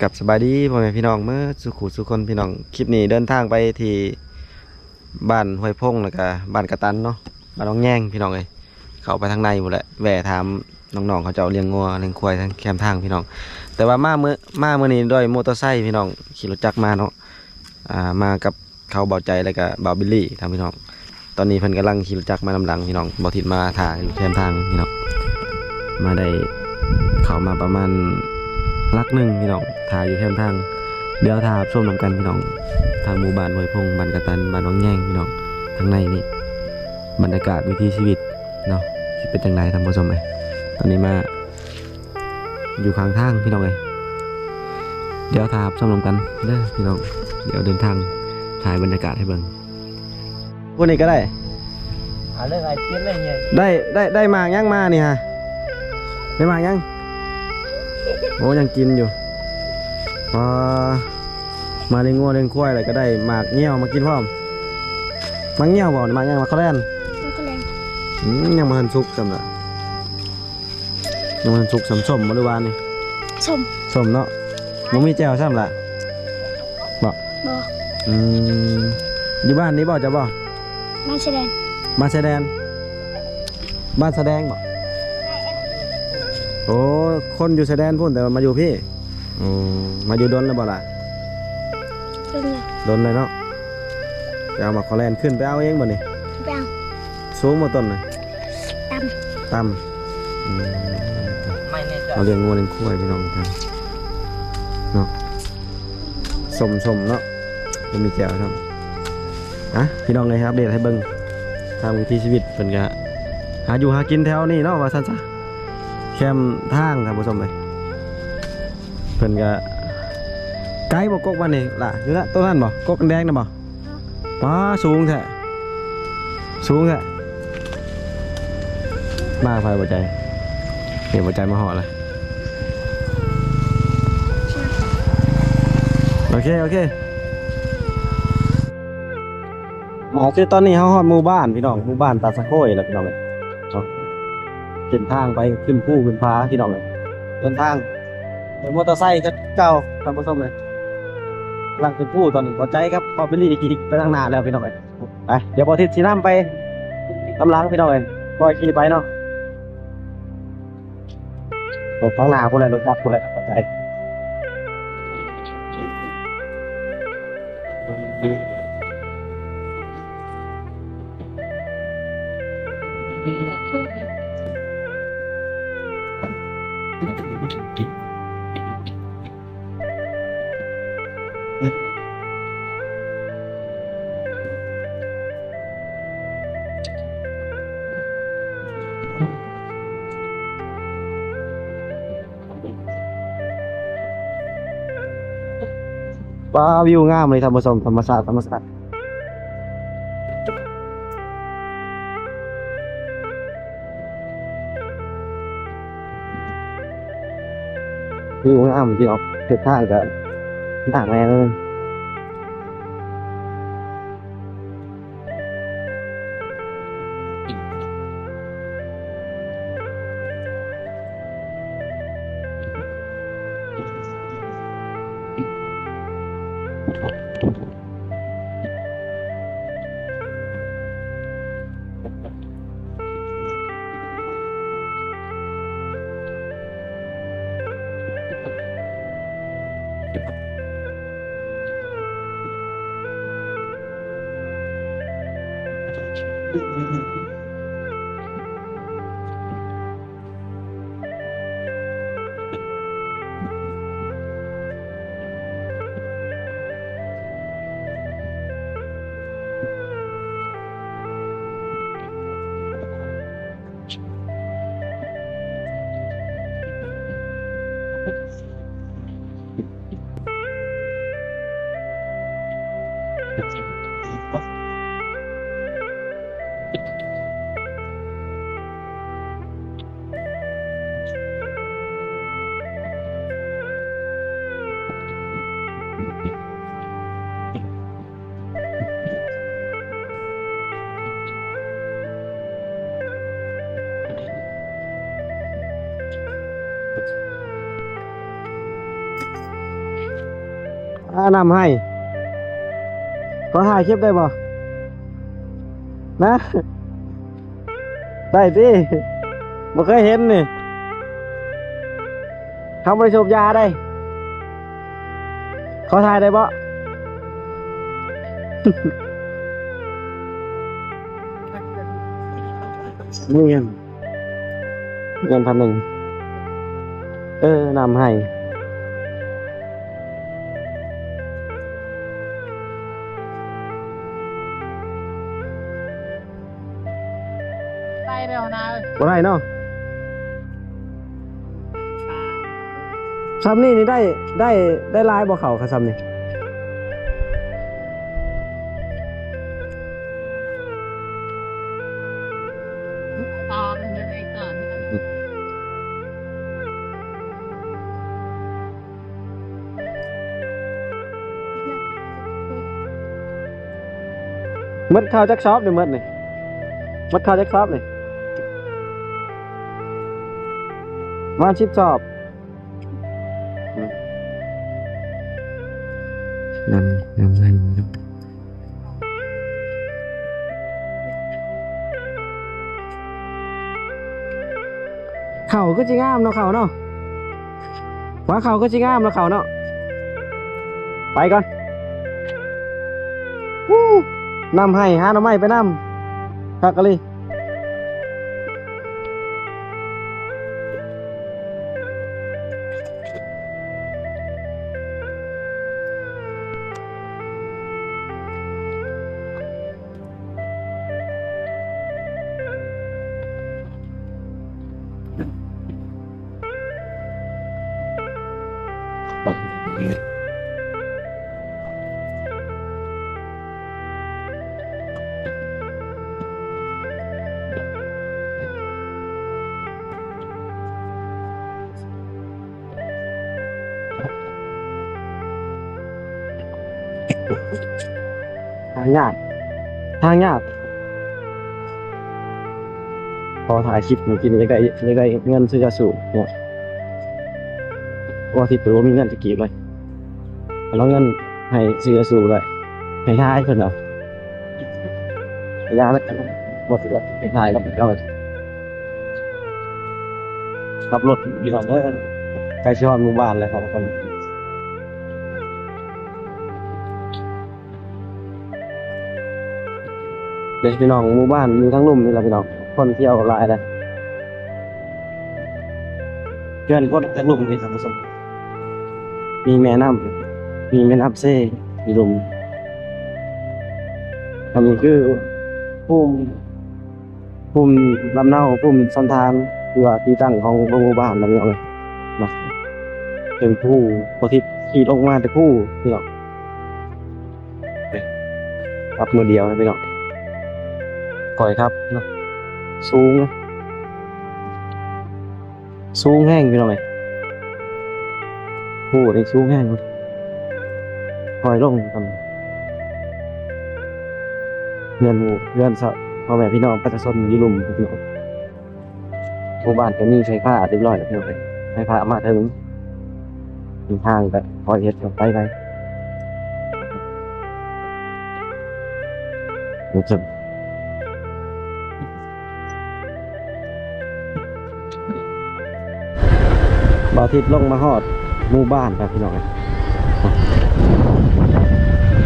กับสบายดีพ่อแม่พี่น้องเมื่อสุขุสุคนพี่น้องคลิปนี้เดินทางไปที่บ้านห้วยพงแล้วก็บ้านกระตันเนาะบ้านน้องแย่งพี่น้องเลยเขาไปทางในหมดแหละแหวถามน้องๆเขาจะเอาเลี้ยงงัวเลี้ยงควายทางแคมทางพี่น้องแต่ว่ามาเมื่อนี้ด้วยมอเตอร์ไซค์พี่น้องขี่รถจักรมาเนาะมากับเขาเบาใจแล้วก็เบาบิลลี่ทางพี่น้องตอนนี้เพิ่นกำลังขี่รถจักรมานำหลังพี่น้องเบาทิดมาถ่ายอยู่แคมทางพี่น้องมาได้เขามาประมาณลักหนึ่งพี่น้องถ่ายอยู่แคมทางเดี๋ยวถ่ายชมนำกันพี่น้องทางหมู่บ้านห้วยพงบ้านกระตันบ้านน้องแย่งพี่น้องทางในนี่บรรยากาศวิถีชีวิตเนาะที่เป็นจังไรท่านผู้ชมไหมตอนนี้มาอยู่ข้างทางพี่น้องเลยเดี๋ยวถ่ายชมนำกันเด้อพี่น้องเดี๋ยวเดินทางถ่ายบรรยากาศให้เบิ่งพวกนี้ก็ได้เรื่องอะไรเตี้ยเรื่องไงได้มายังมานี่ฮะได้มายังโอ้ยังกินอยู่พอมาเลี้ยงงัวเลี้ยงควายอะไรก็ได้หมากเงี้ยวมากินพร้อมหมากเงี้ยวบอกหมากเงี้ยวมาเขาแล่นยังมาหันซุกสำหรับยังมาหันซุกสมมาดูวานนี่สมเนาะมันมีแจ่วซ้ำละบอกอยู่บ้านนี้บอกจะบอกบ้านแสดงบ้านแสดงบ้านแสดงบอกโอ้คนอยู่แสดงพุ่นแต่มาอยู่พี่มาอยู่ดนแล้วบ่ล่ะดนเลยเนาะไปเอามาคอแลนขึ้นไปเอาเองบ่นี่ไปเอาสูงมาต้นเลยต่ำเราเลี้ยงงัวเลี้ยงควายพี่น้องครับเนาะสมเนาะจะมีแก้วครับพี่น้องเลยครับเดทให้เบิ้งทางวิถีชีวิตเป็นกะหาอยู่หากินแถวนี้เนาะว่าสั้นซะแคมทางครับผู้ชมเลยเพิ่นก็ไกด์บอกกกวันนี้ล่ะอยู่ละต้นนั้นบ่กกแดงนะบ่ป้าสูงแท้มาไฟหัวใจเห็นหัวใจมาห่อเลยโอเคคือตอนนี้เขาฮอดหมู่บ้านพี่น้องหมู่บ้านตาสะโค้ยแล้วพี่น้องเลยเส้นทางไปขึ้นภูขึ้นผาพี่น้องเลยเดินทางมอเตอร์ไซค์ก็เก่าท่านผู้ชมเลยกำลังขึ้นภูตอนนี้พอใจครับพอไปรีขี่ไปทางหน้าแล้วพี่น้องเลยไปเดี๋ยวพอทิศสีน้ำไปกำลังพี่น้องเลยปล่อยขี่ไปเนาะรถข้างหน้าคนไหนรถจักรคนไหนพอใจว้าวิวงามเลยธรรมชมธรรมชาติวิวงามจริงออกเส้นทางกันต่างแน่เลย นำให้ก็ถ่ายคลิปได้บ่นะได้สิบ่เคยเห็นนี่เขาไปสูบยาได้เขาถ่ายได้บ่ นี่เงิน1,100นำให้ ไปเร็วนะ บ่ได้เนาะซ้ำนี่ได้ลายบ่เขาค่ะซ้ำนี่ ตอนยังไงก่อน มัดข้าวจักช็อปนี่มัดนี่มัดข้าวจักช็อปนี่มาชิปชอบนำให้เข่าก็จิงามเนาะเข่าเนาะว่าเข่าก็จิงามเนาะเข่าเนาะไปก่อนวู้นำให้หาหน่อไม้ไปนำคักกะลีทางยากพอถ่ายคลิปเมื่อกี้นี่ได้เงินซื้อยาสูบเนี่ยว่าที่ตัวมีเงินจะกี่เลยแล้วเงินให้ซื้อยาสูบเลยให้ทายเพิ่นเหรอยาแล้วกันหมดแล้วให้ทายกับเราขับรถอยู่ฝั่งเลยใกล้ชิฮอนหมู่บ้านเลยครับคนเด็กพี่น้องหมู่บ้านอยู่ทั้งลุ่มนี่แหละพี่น้องคนเที่ยวหลายเลยเพื่อนคนทั้งลุ่มนี่ครับผู้ชมมีแม่น้ำเซ่มีลุ่มอันนี้คือภูมิลำเนาภูมิสันธานคือว่าที่ตั้งของหมู่บ้านนั่นเองนะเป็นผู้พอที่ขี่ลงมาแต่ผู้พี่น้องรับมือเดียวนะพี่น้องก่อยครับเนาะสูงแห้งพี่น้องเลยผู้นี่สูงแห้งก่อยลงทำเรือนพ่อแม่พี่น้องประชาชนอยุ่ลุ่มพี่น้องหมู่บ้านก็มีไฟฟ้าเรียบร้อยแล้วพี่น้องเลยไฟฟ้ามาถึงทางก็คอยเฮ็ดไปรู้สึกบ่าวทิพย์ลงมาฮอดหมู่บ้านครับพี่น้อง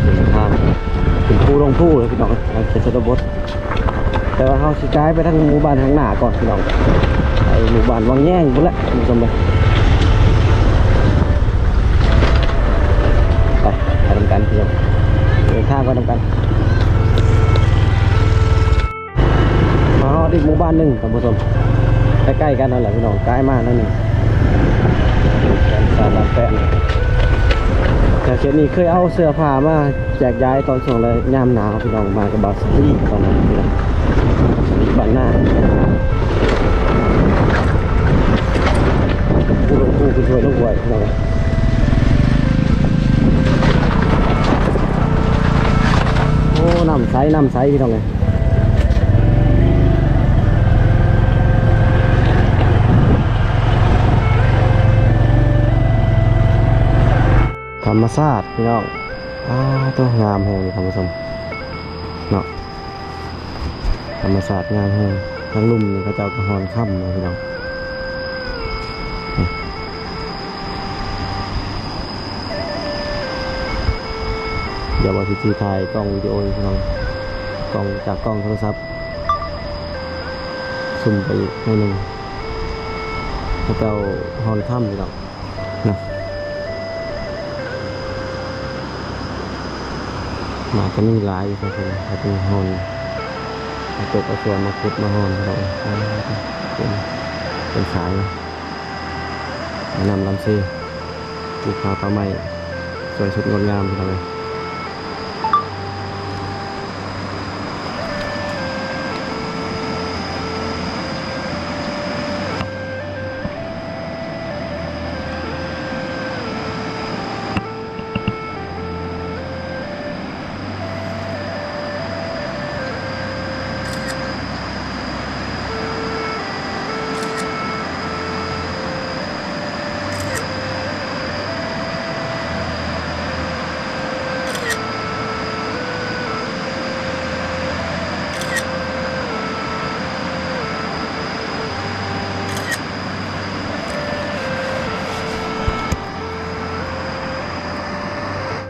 เป็นทางเป็นผู้ลงผู้เลยพี่น้องเป็นชนบทแต่ว่าเขาสิย้ายไปทางหมู่บ้านทางหน้าก่อนพี่น้องไอ้หมู่บ้านวังแย่งพุ่นละคุณผู้ชมเลยไปทำกันพี่น้องเดินทางไปทำกันมาฮอดอีกหมู่บ้านหนึ่งคุณผู้ชมใกล้ๆกันนั่นแหละพี่น้องใกล้มากนั่นเองแฟนแต่เจนี่เคยเอาเสื้อผ้ามาแจกย้ายตอนช่วงเลยยามหนาวพี่น้องมากับบาสตี้ตอนนั้นพี่น้องบ้านหน้าผู้ลงผู้ช่วยลูกไว้พี่น้องโอ้น้ำใสพี่น้องเลยท ธรรมชาติพี่น้องตัวงามแฮงธรรมชมเนาะธรรมชาติงามแฮงทั้งลุ่มนี่เขาเจ้ากระหอนค่ำนะพี่น้องเดี๋ยวว่าพิธีถ่ายกล้องวิดีโอพี่น้องกล้องจากกล้องโทรศัพท์ซุ่มไปอีกหน่อยหนึ่งเขาเจ้าหอนค่ำพี่น้องนะมาจะมีหลายอยู่ครับผมเขาจะหอนเอาตกเอาส่วนมาขุดมาหอนพี่น้องเป็นสายแนะนำลำซีปลูกผาป่าไม้สวยสุดงดงามพี่น้องเลย